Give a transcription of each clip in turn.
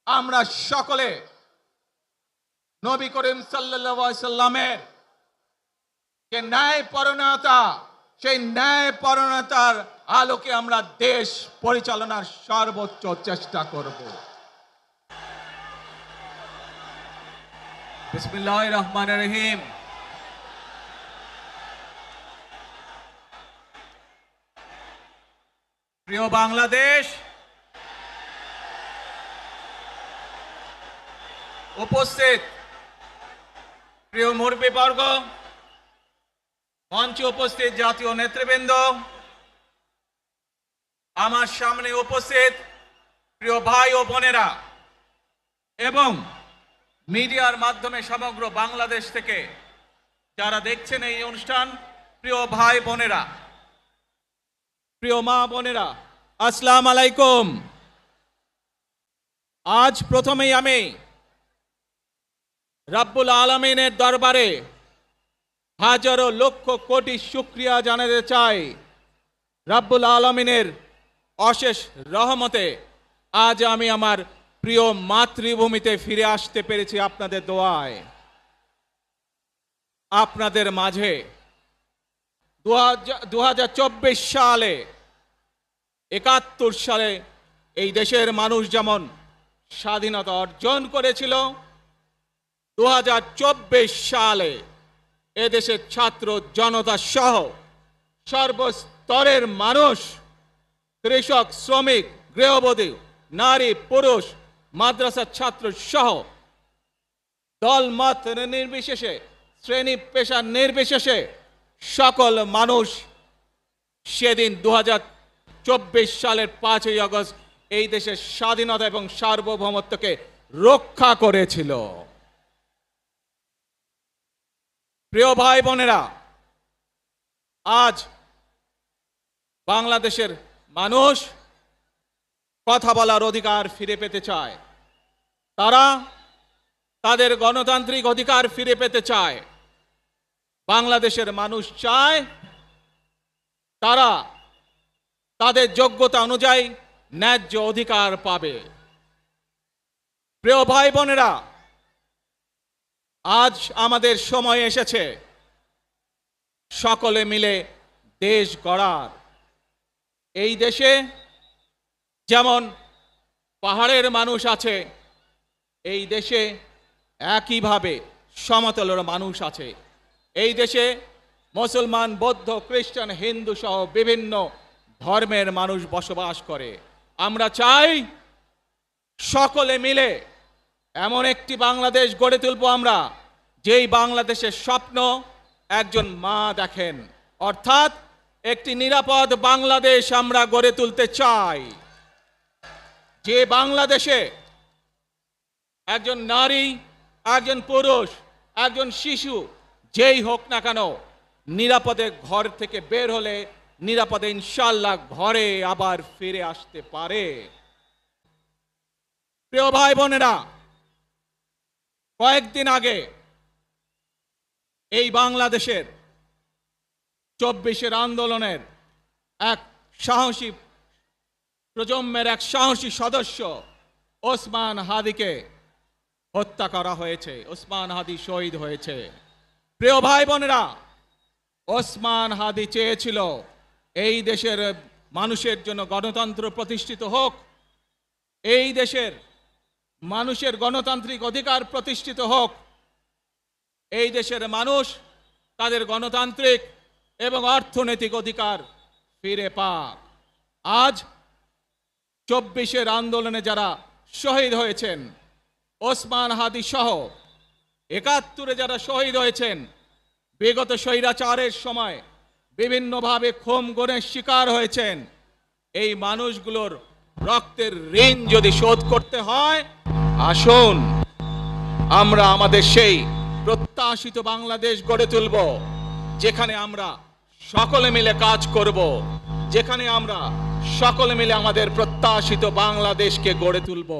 আমরা সকলে নবী করিম সাল্লাল্লাহু আলাইহি সাল্লামের যে ন্যায়পরায়ণতা, সেই ন্যায়পরায়ণতার আলোকে আমরা দেশ পরিচালনার সর্বোচ্চ চেষ্টা করব। বিসমিল্লাহির রহমানির রহিম। প্রিয় বাংলাদেশ, উপস্থিত প্রিয় মুরব্বীবর্গ, মঞ্চে উপস্থিত জাতীয় নেতৃবৃন্দ, আমার সামনে উপস্থিত প্রিয় ভাই ও বোনেরা এবং মিডিয়ার মাধ্যমে সমগ্র বাংলাদেশ থেকে যারা দেখছেন এই অনুষ্ঠান, প্রিয় ভাই বোনেরা, প্রিয় মা বোনেরা, আসসালামু আলাইকুম। আজ প্রথমেই আমি রব্বুল আলামিনের দরবারে হাজারো লক্ষ কোটি শুকরিয়া জানাতে চাই। রব্বুল আলামিনের অশেষ রহমতে আজ আমি আমার প্রিয় মাতৃভূমিতে ফিরে আসতে পেরেছি আপনাদের দোয়ায়। আপনাদের মাঝে 2024 সালে, 71 সালে এই দেশের মানুষ যেমন স্বাধীনতা অর্জন করেছিল, 2024 সালে এদেশের ছাত্র জনতা সহ সর্বস্তরের মানুষ, কৃষক, শ্রমিক, গৃহবধূ, নারী, পুরুষ, মাদ্রাসার ছাত্র সহ দল মত নির্বিশেষে, শ্রেণী পেশা নির্বিশেষে সকল মানুষ সেদিন 2024 সালের 5ই আগস্ট এই দেশের স্বাধীনতা এবং সার্বভৌমত্বকে রক্ষা করেছিল। প্রিয় ভাই বোনেরা, আজ বাংলাদেশের মানুষ কথা বলার অধিকার ফিরে পেতে চায়। তারা তাদের গণতান্ত্রিক অধিকার ফিরে পেতে চায়। বাংলাদেশের মানুষ চায় তারা তাদের যোগ্যতা অনুযায়ী ন্যায্য অধিকার পাবে। প্রিয় ভাই বোনেরা, আজ আমাদের সময় এসেছে সকলে মিলে দেশ গড়ার। এই দেশে যেমন পাহাড়ের মানুষ আছে, এই দেশে একইভাবে সমতলের মানুষ আছে। এই দেশে মুসলমান, বৌদ্ধ, খ্রিস্টান, হিন্দু সহ বিভিন্ন ধর্মের মানুষ বসবাস করে। আমরা চাই সকলে মিলে এমন একটি বাংলাদেশ গড়ে তুলব আমরা, যেই বাংলাদেশের স্বপ্ন একজন মা দেখেন, অর্থাৎ একটি নিরাপদ বাংলাদেশ আমরা গড়ে তুলতে চাই। যে বাংলাদেশে একজন নারী, একজন পুরুষ, একজন শিশু যেই হোক না কেন, নিরাপদে ঘর থেকে বের হলে নিরাপদে ইনশাআল্লাহ ঘরে আবার ফিরে আসতে পারে। প্রিয় ভাই বোনেরা, কয়েকদিন আগে এই বাংলাদেশের 24 আন্দোলনের এক সাহসী প্রজন্মের এক সাহসী সদস্য ওসমান হাদিকে হত্যা করা হয়েছে। ওসমান হাদি শহীদ হয়েছে। প্রিয় ভাই বোনেরা, ওসমান হাদি চেয়েছিল এই দেশের মানুষের জন্য গণতন্ত্র প্রতিষ্ঠিত হোক, এই দেশের মানুষের গণতান্ত্রিক অধিকার প্রতিষ্ঠিত হোক, এই দেশের মানুষ তাদের গণতান্ত্রিক এবং অর্থনৈতিক অধিকার ফিরে পাক। আজ 24 আন্দোলনে যারা শহীদ হয়েছেন, ওসমান হাদি সহ 71 যারা শহীদ হয়েছেন, বিগত স্বৈরাচারের সময় বিভিন্নভাবে খুন গুমের শিকার হয়েছেন, এই মানুষগুলোর রক্তের ঋণ যদি শোধ করতে হয়, আসুন আমরা আমাদের সেই প্রত্যাশিত বাংলাদেশ গড়ে তুলব, যেখানে আমরা সকলে মিলে কাজ করব, যেখানে আমরা সকলে মিলে আমাদের প্রত্যাশিত বাংলাদেশকে গড়ে তুলব।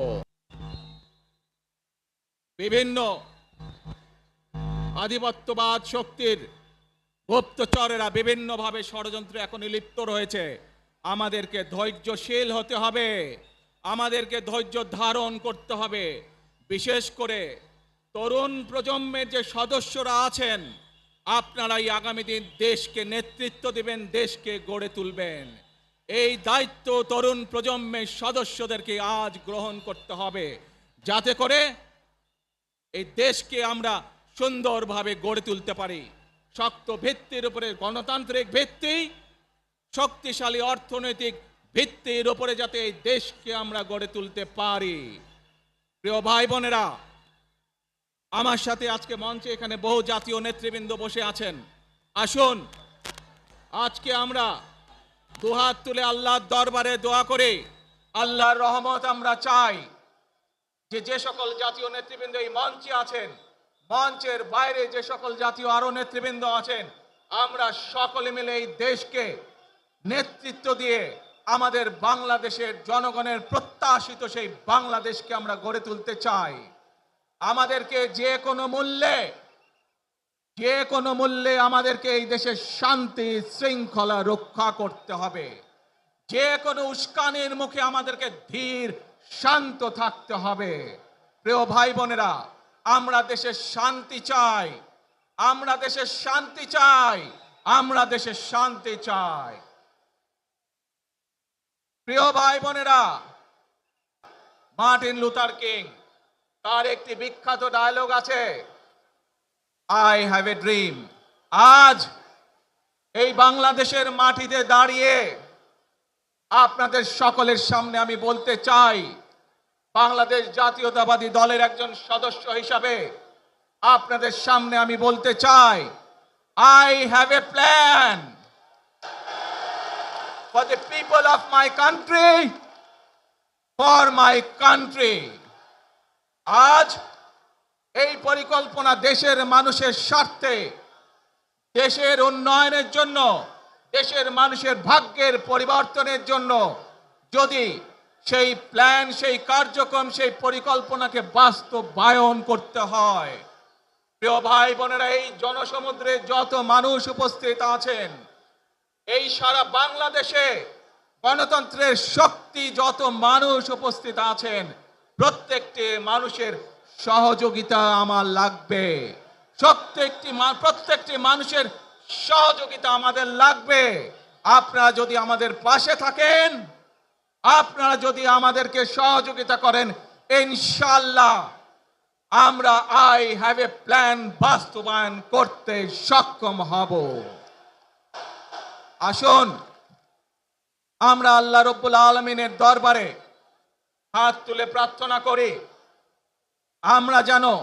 বিভিন্ন আধিপত্যবাদ শক্তির গুপ্তচরেরা বিভিন্নভাবে ষড়যন্ত্রে এখন লিপ্ত রয়েছে। আমাদেরকে ধৈর্যশীল হতে হবে, আমাদেরকে ধৈর্য ধারণ করতে হবে। বিশেষ করে তরুণ প্রজন্মের যে সদস্যরা আছেন, আপনারাই আগামী দিন দেশকে নেতৃত্ব দিবেন, দেশকে গড়ে তুলবেন। এই দায়িত্ব তরুণ প্রজন্মের সদস্যদেরকে আজ গ্রহণ করতে হবে, যাতে করে এই দেশকে আমরা সুন্দরভাবে গড়ে তুলতে পারি। শক্ত ভিত্তির উপরে, গণতান্ত্রিক ভিত্তি, শক্তিশালী অর্থনৈতিক ভিত্তির উপরে যাতে এই দেশকে আমরা গড়ে তুলতে পারি। প্রিয় ভাই বোনেরা, আমার সাথে আজকে মঞ্চে এখানে বহু জাতীয় নেতৃবৃন্দ বসে আছেন। আসুন আজকে আমরা দুহাত তুলে আল্লাহর দরবারে দোয়া করে আল্লাহর রহমত আমরা চাই। যে সকল জাতীয় নেতৃবৃন্দ এই মঞ্চে আছেন, মঞ্চের বাইরে যে সকল জাতীয় আরো নেতৃবৃন্দ আছেন, আমরা সকলে মিলে এই দেশকে নেতৃত্ব দিয়ে আমাদের বাংলাদেশের জনগণের প্রত্যাশিত সেই বাংলাদেশকে আমরা গড়ে তুলতে চাই। আমাদেরকে যে কোনো মূল্যে আমাদেরকে এই দেশের শান্তি শৃঙ্খলা রক্ষা করতে হবে। যে কোনো উস্কানির মুখে আমাদেরকে ধীর শান্ত থাকতে হবে। প্রিয় ভাই বোনেরা, আমরা দেশের শান্তি চাই, আমরা দেশের শান্তি চাই, আমরা দেশের শান্তি চাই। প্রিয় ভাই বোনেরা, মার্টিন লুথার কিং তার একটি বিখ্যাত ডায়লগ আছে, আই হ্যাভ এ ড্রিম। আজ এই বাংলাদেশের মাটিতে দাঁড়িয়ে আপনাদের সকলের সামনে আমি বলতে চাই, বাংলাদেশ জাতীয়তাবাদী দলের একজন সদস্য হিসাবে আপনাদের সামনে আমি বলতে চাই, I have a plan for the people of my country, for my country. আজ এই পরিকল্পনা দেশের মানুষের স্বার্থে, দেশের উন্নয়নের জন্য, দেশের মানুষের ভাগ্যের পরিবর্তনের জন্য যদি সেই প্ল্যান, সেই কার্যক্রম, সেই পরিকল্পনাকে বাস্তবায়ন করতে হয়, প্রিয় ভাই বোনেরা, এই জনসমুদ্রে যত মানুষ উপস্থিত আছেন, এই সারা বাংলাদেশে গণতন্ত্রের শক্তি যত মানুষ উপস্থিত আছেন, প্রত্যেকটি মানুষের সহযোগিতা আমার লাগবে। প্রত্যেকটি মানুষের সহযোগিতা আমাদের লাগবে। আপনারা যদি আমাদের পাশে থাকেন, আপনারা যদি আমাদেরকে সহযোগিতা করেন, ইনশাআল্লাহ আমরা আই হ্যাভ এ প্ল্যান বাস্তবায়ন করতে সক্ষম হব। আসুন আমরা আল্লাহ রব্বুল আলামিনের দরবারে হাত তুলে প্রার্থনা করি, আমরা জানো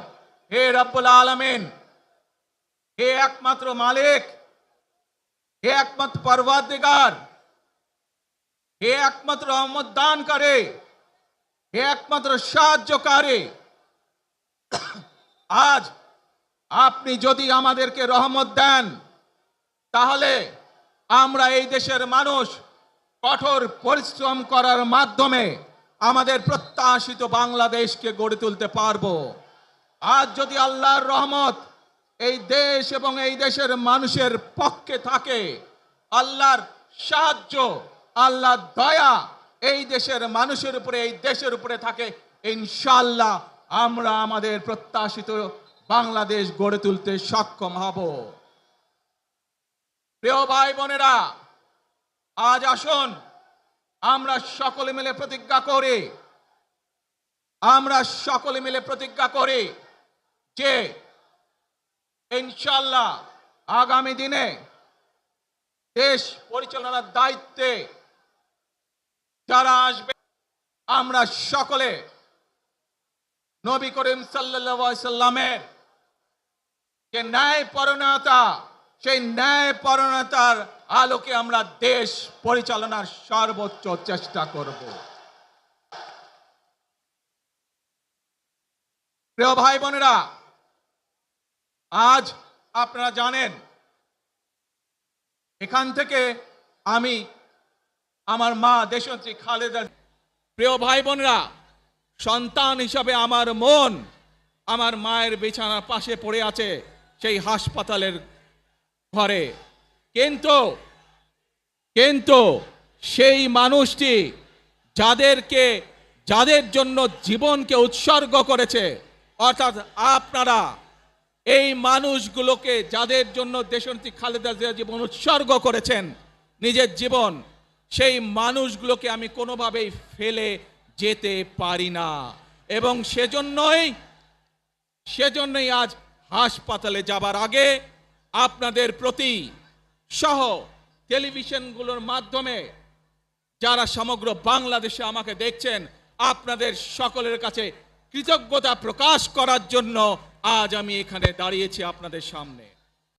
হে রব্বুল আলামিন, হে একমাত্র মালিক, হে একমাত্র পরওয়ারদিগার, হে একমাত্র রহমত দানকারী, হে একমাত্র সাহায্যকারী, আজ আপনি যদি আমাদেরকে রহমত দেন, তাহলে আমরা এই দেশের মানুষ কঠোর পরিশ্রম করার মাধ্যমে আমাদের প্রত্যাশিত বাংলাদেশকে গড়ে তুলতে পারবো। আজ যদি আল্লাহর রহমত এই দেশ এবং এই দেশের মানুষের পক্ষে থাকে, আল্লাহর সাহায্য, আল্লাহর দয়া এই দেশের মানুষের উপরে, এই দেশের উপরে থাকে, ইনশাআল্লাহ আমরা আমাদের প্রত্যাশিত বাংলাদেশ গড়ে তুলতে সক্ষম হব। প্রিয় ভাই বোনেরা, আজ আসুন আমরা সকলে মিলে প্রতিজ্ঞা করি যে ইনশাআল্লাহ আগামী দিনে দেশ পরিচালনার দায়িত্বে যারা আসবে, আমরা সকলে নবী করিম সাল্লাল্লাহু আলাইহি সাল্লামের যে ন্যায়পরায়ণতা, সেই ন্যায়পরায়ণতার আলোকে আমরা দেশ পরিচালনার সর্বোচ্চ চেষ্টা করব। প্রিয় ভাই বোনেরা, আজ আপনারা জানেন এখান থেকে আমি আমার মা দেশনেত্রী খালেদা, প্রিয় ভাই বোনেরা, সন্তান হিসাবে আমার মন আমার মায়ের বিছানার পাশে পড়ে আছে সেই হাসপাতালের ঘরে, কিন্তু সেই মানুষটি যাদেরকে যাদের জন্য জীবনকে উৎসর্গ করেছে, অর্থাৎ আপনারা এই মানুষগুলোকে, যাদের জন্য দেশনেত্রী খালেদা জিয়া জীবন উৎসর্গ করেছেন নিজের জীবন, সেই মানুষগুলোকে আমি কোনোভাবেই ফেলে যেতে পারি না। এবং সেজন্যই আজ হাসপাতালে যাবার আগে আপনাদের প্রতি সহ টেলিভিশনগুলোর মাধ্যমে যারা সমগ্র বাংলাদেশে আমাকে দেখছেন, আপনাদের সকলের কাছে কৃতজ্ঞতা প্রকাশ করার জন্য আজ আমি এখানে দাঁড়িয়েছি আপনাদের সামনে।